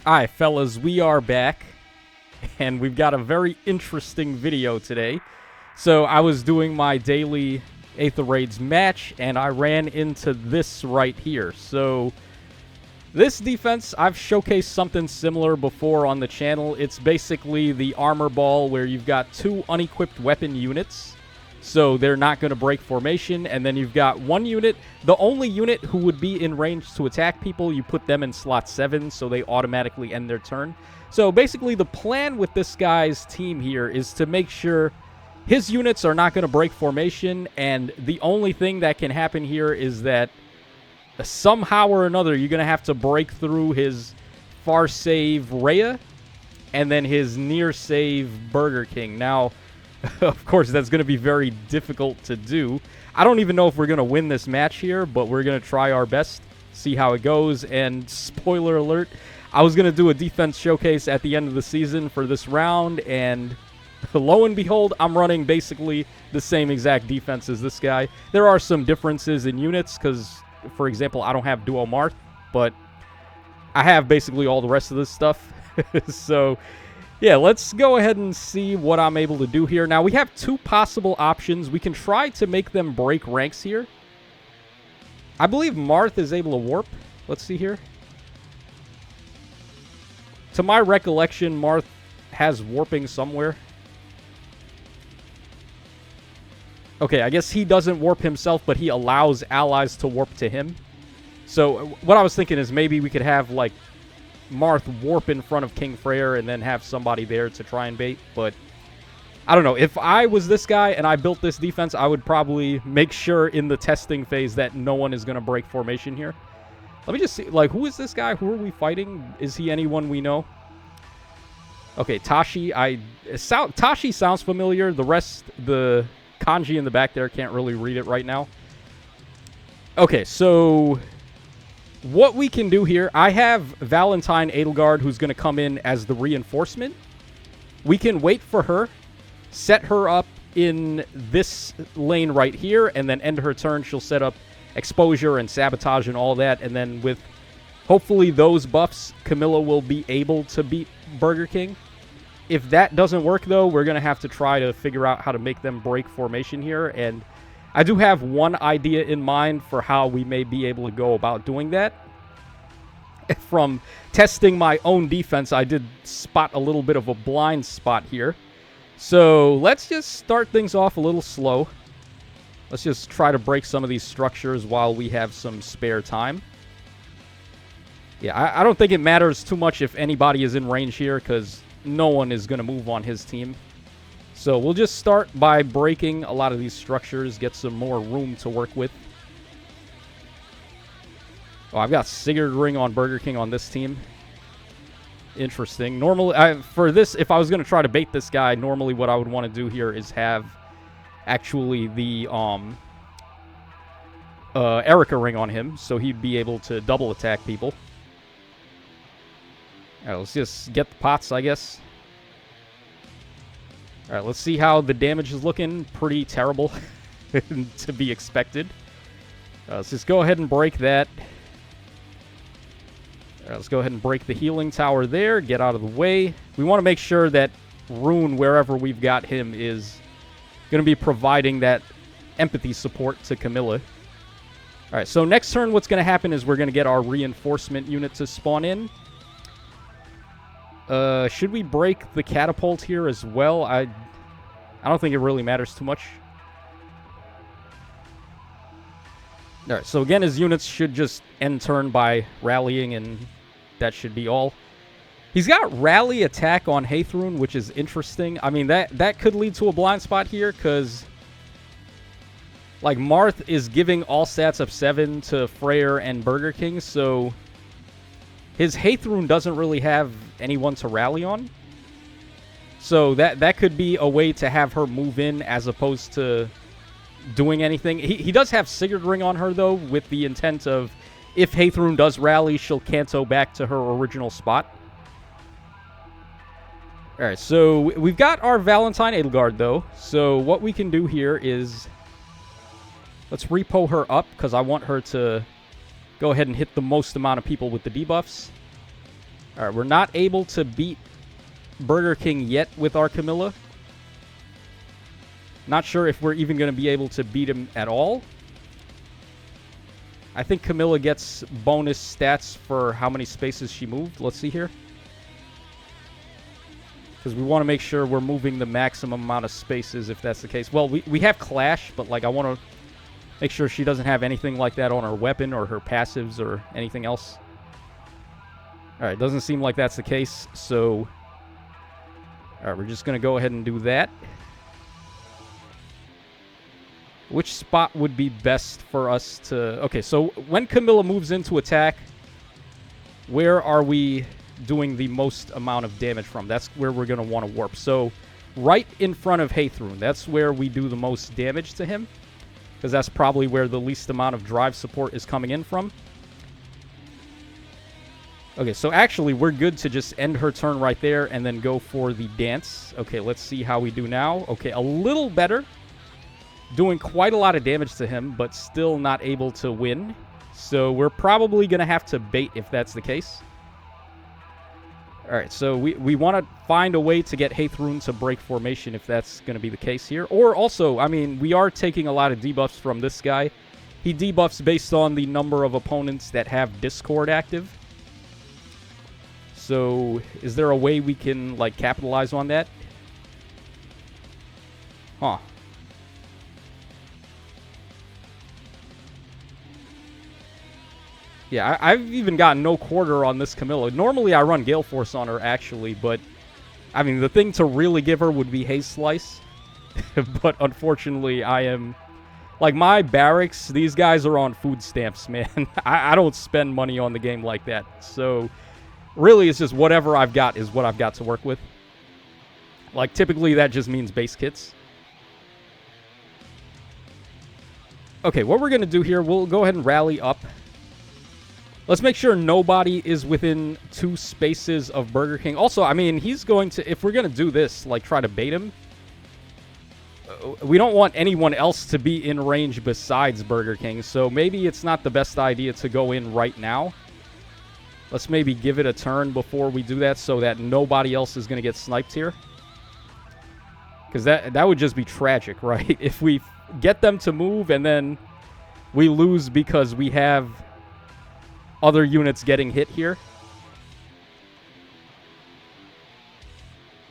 Alright, fellas, we are back, and we've got a very interesting video today. So, I was doing my daily Aether Raids match, and I ran into this right here. So, this defense, I've showcased something similar before on the channel. It's basically the armor ball where you've got two unequipped weapon units. So they're not going to break formation, and then you've got one unit, the only unit who would be in range to attack people, you put them in slot 7, so they automatically end their turn. So basically the plan with this guy's team here is to make sure his units are not going to break formation, and the only thing that can happen here is that somehow or another you're going to have to break through his far save Rhea, and then his near save Burger King. Now, of course, that's going to be very difficult to do. I don't even know if we're going to win this match here, but we're going to try our best, see how it goes. And spoiler alert, I was going to do a defense showcase at the end of the season for this round, and lo and behold, I'm running basically the same exact defense as this guy. There are some differences in units because, for example, I don't have Duo Marth, but I have basically all the rest of this stuff. So yeah, let's go ahead and see what I'm able to do here. Now, we have two possible options. We can try to make them break ranks here. I believe Marth is able to warp. Let's see here. To my recollection, Marth has warping somewhere. Okay, I guess he doesn't warp himself, but he allows allies to warp to him. So what I was thinking is maybe we could have, like, Marth warp in front of King Freyr and then have somebody there to try and bait. But I don't know. If I was this guy and I built this defense, I would probably make sure in the testing phase that no one is going to break formation here. Let me just see. Like, who is this guy? Who are we fighting? Is he anyone we know? Okay, Tashi. Tashi sounds familiar. The rest, the kanji in the back there, can't really read it right now. Okay, so what we can do here, I have Valentine Edelgard who's going to come in as the reinforcement. We can wait for her, set her up in this lane right here, and then end her turn. She'll set up exposure and sabotage and all that, and then with hopefully those buffs, Camilla will be able to beat Burger King. If that doesn't work, though, we're going to have to try to figure out how to make them break formation here, and I do have one idea in mind for how we may be able to go about doing that. From testing my own defense, I did spot a little bit of a blind spot here. So let's just start things off a little slow. Let's just try to break some of these structures while we have some spare time. Yeah, I don't think it matters too much if anybody is in range here, because no one is going to move on his team. So we'll just start by breaking a lot of these structures, get some more room to work with. Oh, I've got Sigurd Ring on Burger King on this team. Interesting. Normally, for this, if I was going to try to bait this guy, normally what I would want to do here is have actually the Erica Ring on him, so he'd be able to double attack people. All right, let's just get the pots, I guess. All right, let's see how the damage is looking. Pretty terrible to be expected. Let's just go ahead and break that. All right, let's go ahead and break the healing tower there. Get out of the way. We want to make sure that Rune, wherever we've got him, is going to be providing that empathy support to Camilla. All right, so next turn what's going to happen is we're going to get our reinforcement unit to spawn in. Should we break the catapult here as well? I don't think it really matters too much. Alright, so again, his units should just end turn by rallying, and that should be all. He's got rally attack on Haythrun, which is interesting. I mean, that could lead to a blind spot here, because like Marth is giving all stats of 7 to Freyr and Burger King, so his Haythrun doesn't really have anyone to rally on. So that could be a way to have her move in as opposed to doing anything. He does have Sigurd Ring on her, though, with the intent of if Haythrun does rally, she'll canto back to her original spot. Alright, so we've got our Valentine Edelgard, though. So what we can do here is let's repo her up, because I want her to go ahead and hit the most amount of people with the debuffs. All right, we're not able to beat Burger King yet with our Camilla. Not sure if we're even going to be able to beat him at all. I think Camilla gets bonus stats for how many spaces she moved. Let's see here. Because we want to make sure we're moving the maximum amount of spaces if that's the case. Well, we have Clash, but like I want to make sure she doesn't have anything like that on her weapon or her passives or anything else. Alright, doesn't seem like that's the case, so... Alright, we're just going to go ahead and do that. Which spot would be best for us to... Okay, so when Camilla moves into attack, where are we doing the most amount of damage from? That's where we're going to want to warp. So, right in front of Haythrun, that's where we do the most damage to him. Because that's probably where the least amount of drive support is coming in from. Okay, so actually, we're good to just end her turn right there and then go for the dance. Okay, let's see how we do now. Okay, a little better. Doing quite a lot of damage to him, but still not able to win. So we're probably going to have to bait if that's the case. Alright, so we want to find a way to get Haythrun to break formation if that's going to be the case here. Or also, I mean, we are taking a lot of debuffs from this guy. He debuffs based on the number of opponents that have Discord active. So, is there a way we can, like, capitalize on that? Huh. Yeah, I've even gotten no quarter on this Camilla. Normally I run Gale Force on her, actually, but... I mean, the thing to really give her would be Haze Slice. But unfortunately, I am... Like, my barracks, these guys are on food stamps, man. I don't spend money on the game like that. So, really, it's just whatever I've got is what I've got to work with. Like, typically that just means base kits. Okay, what we're going to do here, we'll go ahead and rally up. Let's make sure nobody is within 2 spaces of Burger King. Also, I mean, he's going to... If we're going to do this, like, try to bait him... We don't want anyone else to be in range besides Burger King, so maybe it's not the best idea to go in right now. Let's maybe give it a turn before we do that so that nobody else is going to get sniped here. Because that would just be tragic, right? If we get them to move and then we lose because we have other units getting hit here.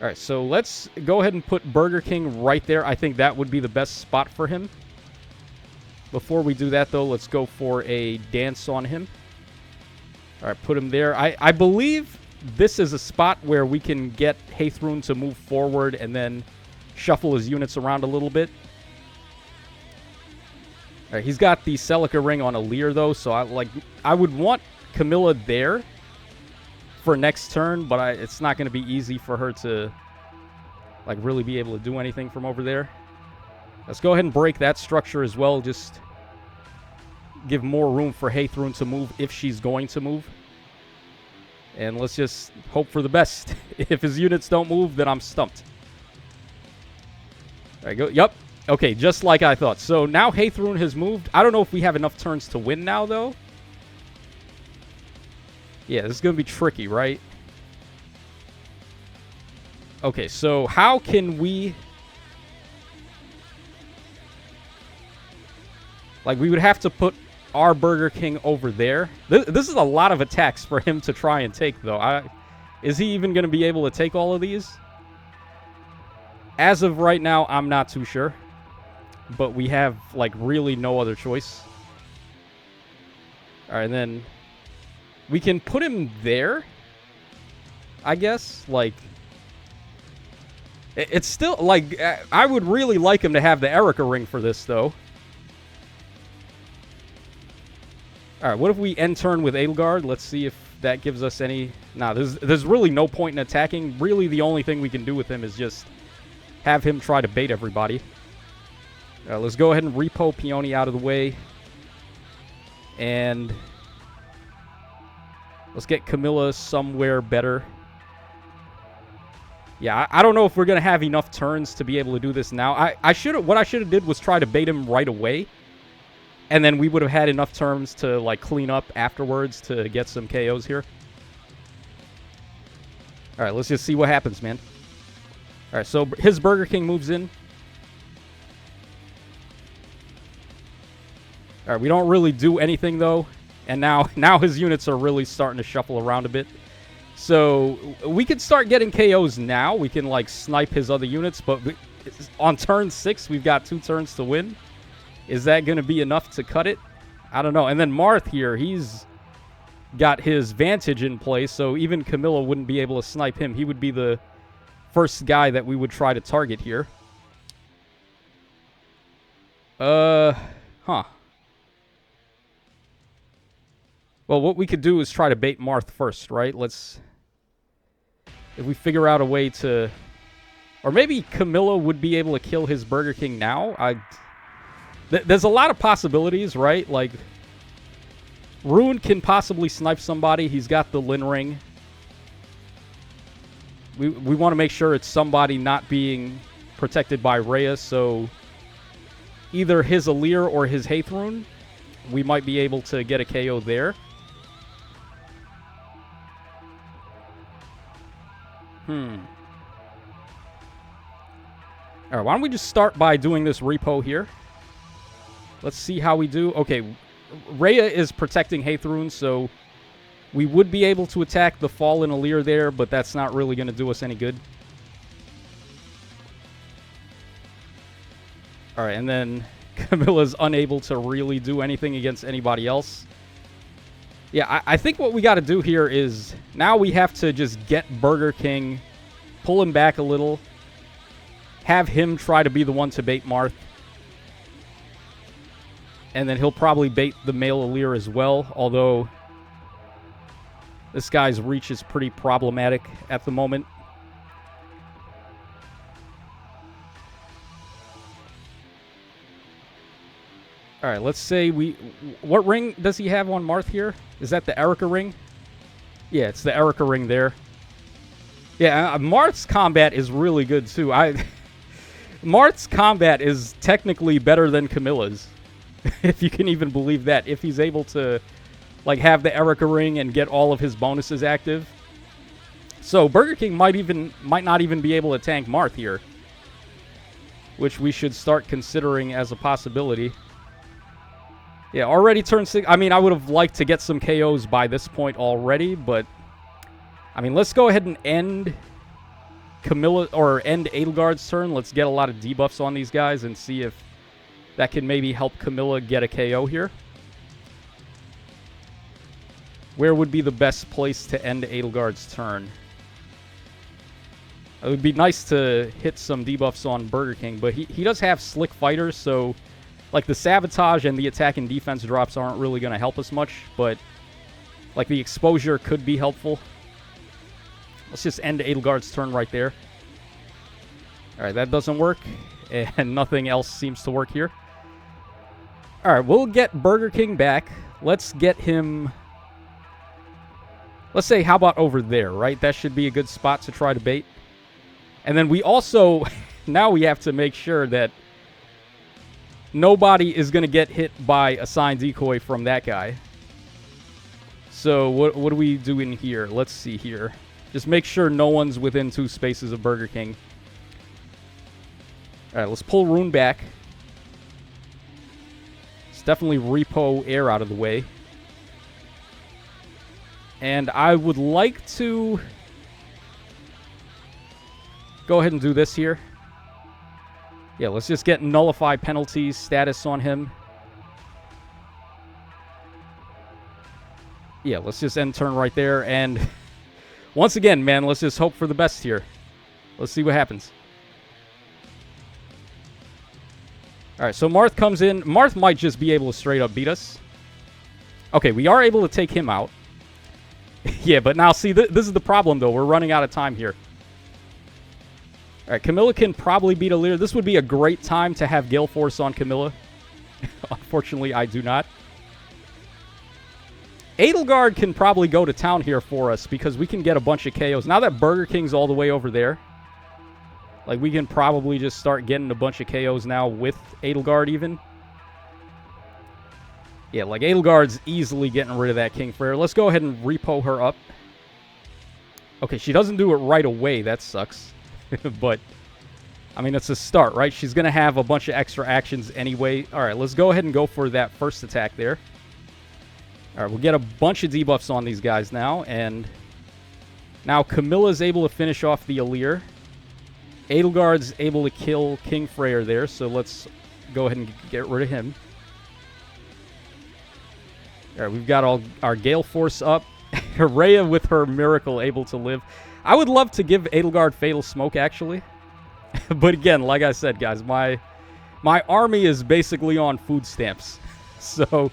Alright, so let's go ahead and put Burger King right there. I think that would be the best spot for him. Before we do that, though, let's go for a dance on him. Alright, put him there. I believe this is a spot where we can get Haythrun to move forward and then shuffle his units around a little bit. Alright, he's got the Celica ring on a Leer, though, so I would want Camilla there for next turn, but it's not going to be easy for her to like really be able to do anything from over there. Let's go ahead and break that structure as well. Just give more room for Haythrun to move if she's going to move. And let's just hope for the best. If his units don't move, then I'm stumped. There you go. Yep. Okay, just like I thought. So now Haythrun has moved. I don't know if we have enough turns to win now, though. Yeah, this is going to be tricky, right? Okay, so how can we... Like, we would have to put our Burger King over there. This is a lot of attacks for him to try and take, though. Is he even going to be able to take all of these? As of right now, I'm not too sure. But we have, like, really no other choice. Alright, and then... We can put him there, I guess. Like, it's still, like, I would really like him to have the Erica ring for this, though. Alright, what if we end turn with Edelgard? Let's see if that gives us any... Nah, there's really no point in attacking. Really, the only thing we can do with him is just have him try to bait everybody. Let's go ahead and repo Peony out of the way. And... Let's get Camilla somewhere better. Yeah, I don't know if we're going to have enough turns to be able to do this now. What I should have did was try to bait him right away. And then we would have had enough turns to, like, clean up afterwards to get some KOs here. All right, let's just see what happens, man. All right, so his Burger King moves in. All right, we don't really do anything, though. And now his units are really starting to shuffle around a bit. So we could start getting KOs now. We can, like, snipe his other units. But on turn 6, we've got 2 turns to win. Is that going to be enough to cut it? I don't know. And then Marth here, he's got his Vantage in place. So even Camilla wouldn't be able to snipe him. He would be the first guy that we would try to target here. Huh. Well, what we could do is try to bait Marth first, right? If we figure out a way to... Or maybe Camilla would be able to kill his Burger King now. There's a lot of possibilities, right? Like, Rune can possibly snipe somebody. He's got the Lin Ring. We want to make sure it's somebody not being protected by Rhea, so either his Alir or his Haith Rune, we might be able to get a KO there. All right, why don't we just start by doing this repo here? Let's see how we do. Okay, Rhea is protecting Haith Rune, so we would be able to attack the Fallen Alir there, but that's not really going to do us any good. All right, and then Camilla's unable to really do anything against anybody else. Yeah, I think what we got to do here is now we have to just get Burger King, pull him back a little, have him try to be the one to bait Marth. And then he'll probably bait the male Alir as well, although this guy's reach is pretty problematic at the moment. All right, let's say we... What ring does he have on Marth here? Is that the Erica ring? Yeah, it's the Erica ring there. Yeah, Marth's combat is really good, too. Marth's combat is technically better than Camilla's. If you can even believe that. If he's able to, like, have the Erica ring and get all of his bonuses active. So, Burger King might not even be able to tank Marth here. Which we should start considering as a possibility. Yeah, already turn 6. I mean, I would have liked to get some KOs by this point already, but... I mean, let's go ahead and end Camilla, or end Edelgard's turn. Let's get a lot of debuffs on these guys and see if that can maybe help Camilla get a KO here. Where would be the best place to end Edelgard's turn? It would be nice to hit some debuffs on Burger King, but he does have Slick Fighters, so... Like, the Sabotage and the attack and defense drops aren't really going to help us much, but, like, the exposure could be helpful. Let's just end Edelgard's turn right there. Alright, that doesn't work, and nothing else seems to work here. Alright, we'll get Burger King back. Let's get him... Let's say, how about over there, right? That should be a good spot to try to bait. And then we also... Now we have to make sure that nobody is going to get hit by a Sign Decoy from that guy. So what do we do in here? Let's see here. Just make sure no one's within 2 spaces of Burger King. Alright, let's pull Rune back. Let's definitely repo air out of the way. And I would like to go ahead and do this here. Yeah, let's just get Nullify Penalties status on him. Yeah, let's just end turn right there. And once again, man, let's just hope for the best here. Let's see what happens. All right, so Marth comes in. Marth might just be able to straight up beat us. Okay, we are able to take him out. Yeah, but now, see, this is the problem, though. We're running out of time here. All right, Camilla can probably beat Alir. This would be a great time to have Gale Force on Camilla. Unfortunately, I do not. Edelgard can probably go to town here for us because we can get a bunch of KOs. Now that Burger King's all the way over there, like, we can probably just start getting a bunch of KOs now with Edelgard even. Yeah, like, Edelgard's easily getting rid of that King Freyr. Let's go ahead and repo her up. Okay, she doesn't do it right away. That sucks. But, I mean, it's a start, right? She's going to have a bunch of extra actions anyway. All right, let's go ahead and go for that first attack there. All right, we'll get a bunch of debuffs on these guys now. And now Camilla's able to finish off the Aleer. Edelgard's able to kill King Freyr there, so let's go ahead and get rid of him. All right, we've got all our Gale Force up. Rhea with her Miracle able to live. I would love to give Edelgard Fatal Smoke, actually. But again, like I said, guys, my army is basically on food stamps. So,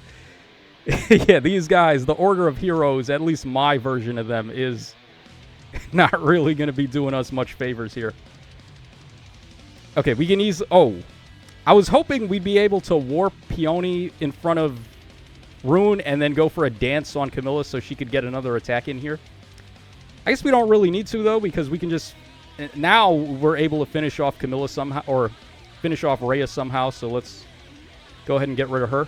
yeah, these guys, the Order of Heroes, at least my version of them, is not really going to be doing us much favors here. Okay, we can ease... Oh, I was hoping we'd be able to warp Peony in front of Rune and then go for a dance on Camilla so she could get another attack in here. I guess we don't really need to, though, because we can just... Now we're able to finish off Camilla somehow, or finish off Rhea somehow, so let's go ahead and get rid of her.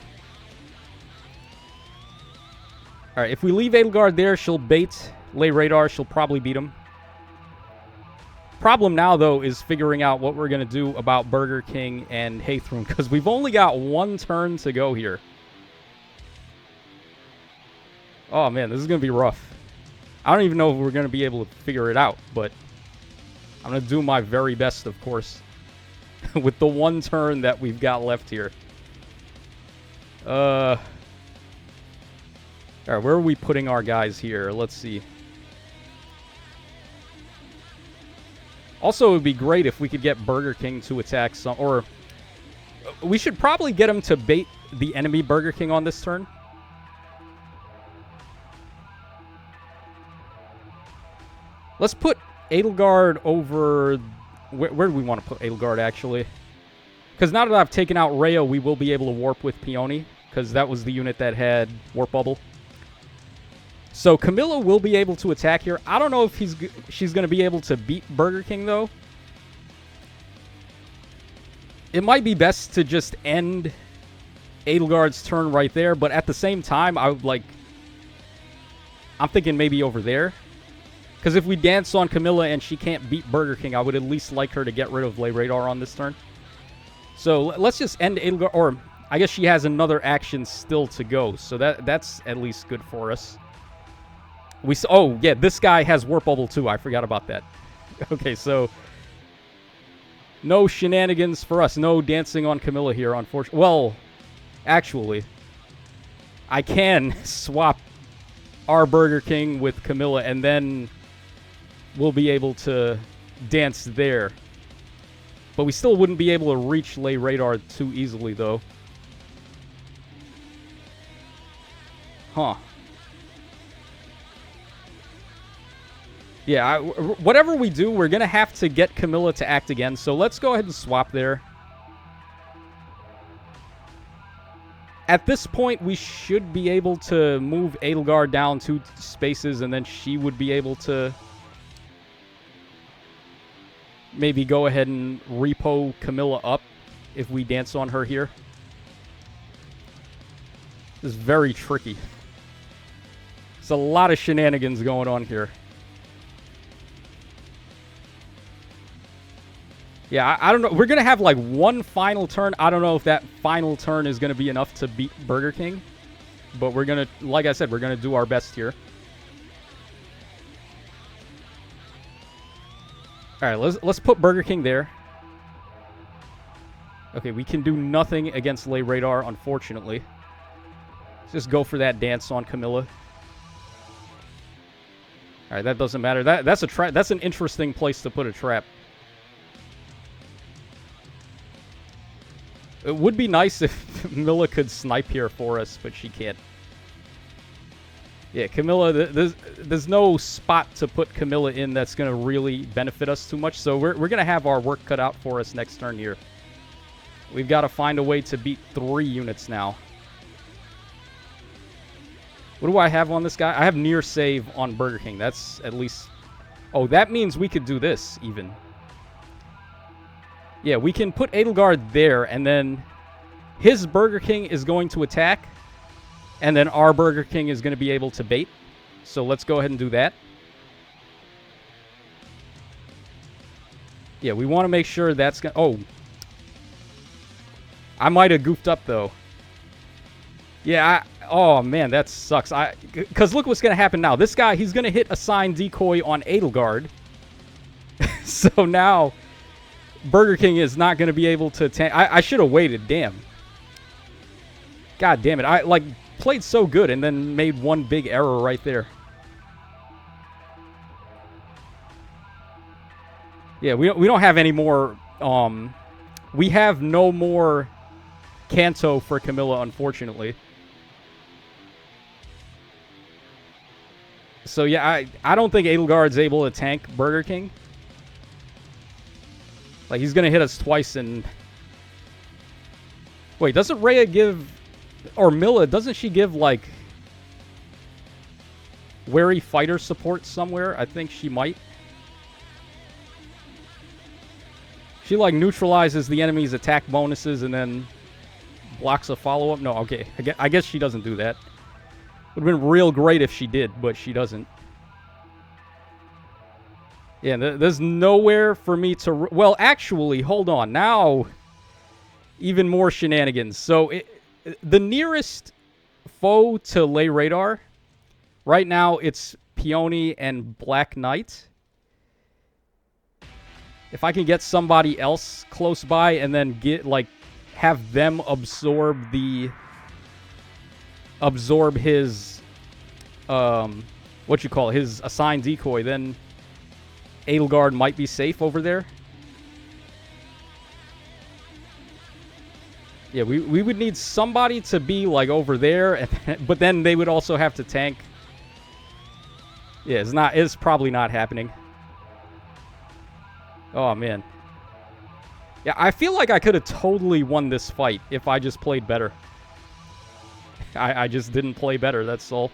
Alright, if we leave Edelgard there, she'll bait Lay Radar. She'll probably beat him. Problem now, though, is figuring out what we're going to do about Burger King and Haythrun, because we've only got one turn to go here. Oh, man, this is going to be rough. I don't even know if we're going to be able to figure it out, but I'm going to do my very best, of course, with the one turn that we've got left here. All right, where are we putting our guys here? Let's see. Also, it would be great if we could get Burger King to attack some... Or we should probably get him to bait the enemy Burger King on this turn. Let's put Edelgard over... Where do we want to put Edelgard, actually? Because now that I've taken out Rhea, we will be able to warp with Peony. Because that was the unit that had Warp Bubble. So Camilla will be able to attack here. I don't know if she's going to be able to beat Burger King, though. It might be best to just end Edelgard's turn right there. But at the same time, I would like... I'm thinking maybe over there. Because if we dance on Camilla and she can't beat Burger King, I would at least like her to get rid of Lay Radar on this turn. So let's just end Edelgard. Or I guess she has another action still to go. So that's at least good for us. Oh, yeah, this guy has Warp Bubble too. I forgot about that. Okay, so no shenanigans for us. No dancing on Camilla here, unfortunately. Well, actually, I can swap our Burger King with Camilla, and then we'll be able to dance there. But we still wouldn't be able to reach Lay Radar too easily, though. Huh. Yeah, whatever we do, we're going to have to get Camilla to act again. So let's go ahead and swap there. At this point, we should be able to move Edelgard down 2 spaces, and then she would be able to maybe go ahead and repo Camilla up if we dance on her here. This is very tricky. There's a lot of shenanigans going on here. Yeah, I don't know. We're going to have like one final turn. I don't know if that final turn is going to be enough to beat Burger King. But we're going to, like I said, we're going to do our best here. All right, let's put Burger King there. Okay, we can do nothing against Lay Radar, unfortunately. Let's just go for that dance on Camilla. All right, that doesn't matter. That's a trap. That's an interesting place to put a trap. It would be nice if Camilla could snipe here for us, but she can't. Yeah, Camilla, there's no spot to put Camilla in that's going to really benefit us too much. So we're going to have our work cut out for us next turn here. We've got to find a way to beat 3 units now. What do I have on this guy? I have near save on Burger King. That's at least... Oh, that means we could do this, even. Yeah, we can put Edelgard there, and then his Burger King is going to attack, and then our Burger King is going to be able to bait. So let's go ahead and do that. Yeah, we want to make sure that's gonna... Oh. I might have goofed up, though. Yeah, oh, man, that sucks. Because look what's going to happen now. This guy, he's going to hit a sign decoy on Edelgard. So now, Burger King is not going to be able to... I should have waited, damn. God damn it. I, like, played so good and then made one big error right there. Yeah, we don't have any more... we have no more Kanto for Camilla, unfortunately. So, yeah, I don't think Edelgard's able to tank Burger King. Like, he's going to hit us twice and... Wait, doesn't Rhea give... Or Milla, doesn't she give, like... wary fighter support somewhere? I think she might. She, like, neutralizes the enemy's attack bonuses and then blocks a follow-up. No, okay. I guess she doesn't do that. Would have been real great if she did, but she doesn't. Yeah, there's nowhere for me to... Well, actually, hold on. Now, even more shenanigans. So, the nearest foe to lay radar, right now, it's Peony and Black Knight. If I can get somebody else close by and then get, like, have them absorb his, his assigned decoy, then Edelgard might be safe over there. Yeah, we would need somebody to be, like, over there, but then they would also have to tank. Yeah, it's probably not happening. Oh, man. Yeah, I feel like I could have totally won this fight if I just played better. I just didn't play better, that's all.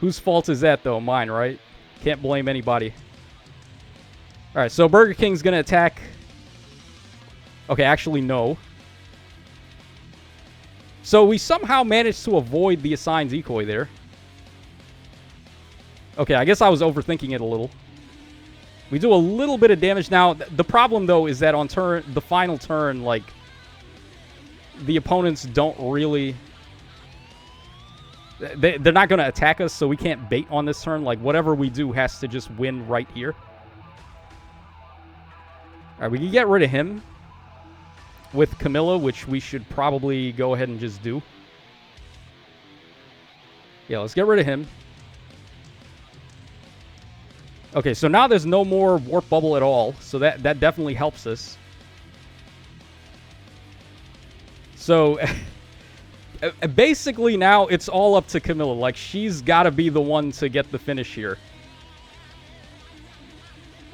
Whose fault is that, though? Mine, right? Can't blame anybody. Alright, so Burger King's gonna attack... Okay, actually, no. So we somehow managed to avoid the assigned decoy there. Okay, I guess I was overthinking it a little. We do a little bit of damage. Now, the problem, though, is that on the final turn, like, the opponents don't really... They're not going to attack us, so we can't bait on this turn. Like, whatever we do has to just win right here. Alright, we can get rid of him with Camilla, which we should probably go ahead and just do. Yeah, let's get rid of him. Okay, so now there's no more Warp Bubble at all, so that definitely helps us. So, basically now it's all up to Camilla. Like, she's got to be the one to get the finish here.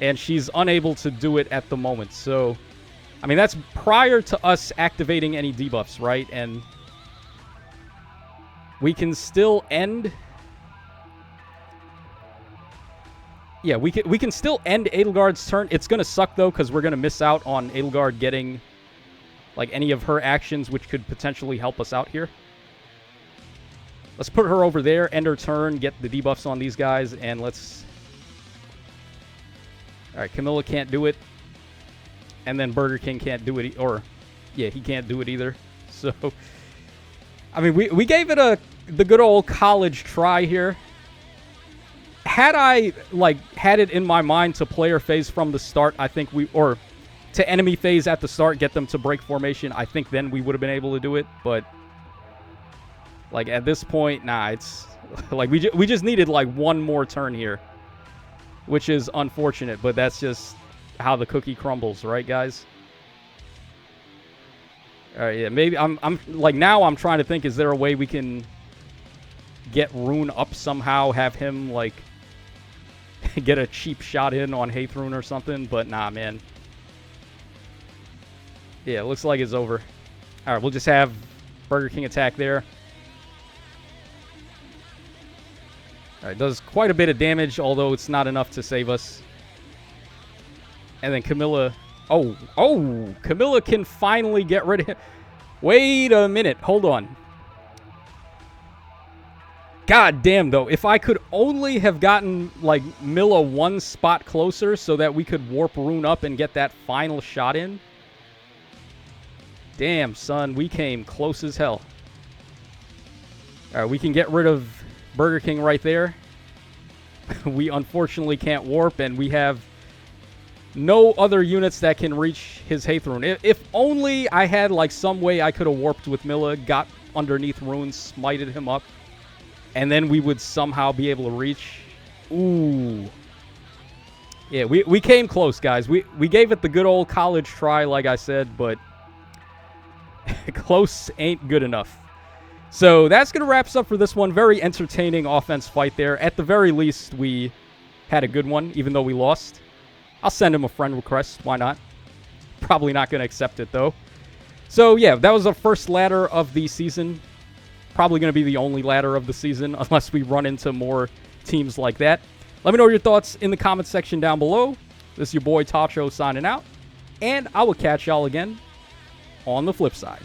And she's unable to do it at the moment, so... I mean, that's prior to us activating any debuffs, right? And we can still end... Yeah, we can still end Edelgard's turn. It's going to suck, though, because we're going to miss out on Edelgard getting, like, any of her actions, which could potentially help us out here. Let's put her over there, end her turn, get the debuffs on these guys, and let's... Alright, Camilla can't do it. And then Burger King can't do it, yeah, he can't do it either. So, I mean, we gave it the good old college try here. Had I, like, had it in my mind to player phase from the start, I think or to enemy phase at the start, get them to break formation, I think then we would have been able to do it. But, like, at this point, nah, it's, like, we just needed, like, one more turn here. Which is unfortunate, but that's just how the cookie crumbles, right, guys? Alright, yeah, maybe I'm like, now I'm trying to think, is there a way we can get Rune up somehow, have him, like, get a cheap shot in on Haythrune or something, but nah, man. Yeah, it looks like it's over. Alright, we'll just have Burger King attack there. Alright, does quite a bit of damage, although it's not enough to save us. And then Camilla... Oh, Camilla can finally get rid of him. Wait a minute, hold on. God damn, though. If I could only have gotten, like, Milla one spot closer so that we could warp Rune up and get that final shot in. Damn, son. We came close as hell. All right, we can get rid of Burger King right there. We unfortunately can't warp, and we have no other units that can reach his Haith Rune. If only I had, like, some way I could have warped with Milla, got underneath Rune, smited him up, and then we would somehow be able to reach. Ooh. Yeah, we came close, guys. We gave it the good old college try, like I said, but close ain't good enough. So that's going to wrap us up for this one. Very entertaining offense fight there. At the very least, we had a good one, even though we lost. I'll send him a friend request. Why not? Probably not going to accept it, though. So, yeah, that was our first ladder of the season. Probably going to be the only ladder of the season, unless we run into more teams like that. Let me know your thoughts in the comments section down below. This is your boy Tacho signing out. And I will catch y'all again on the flip side.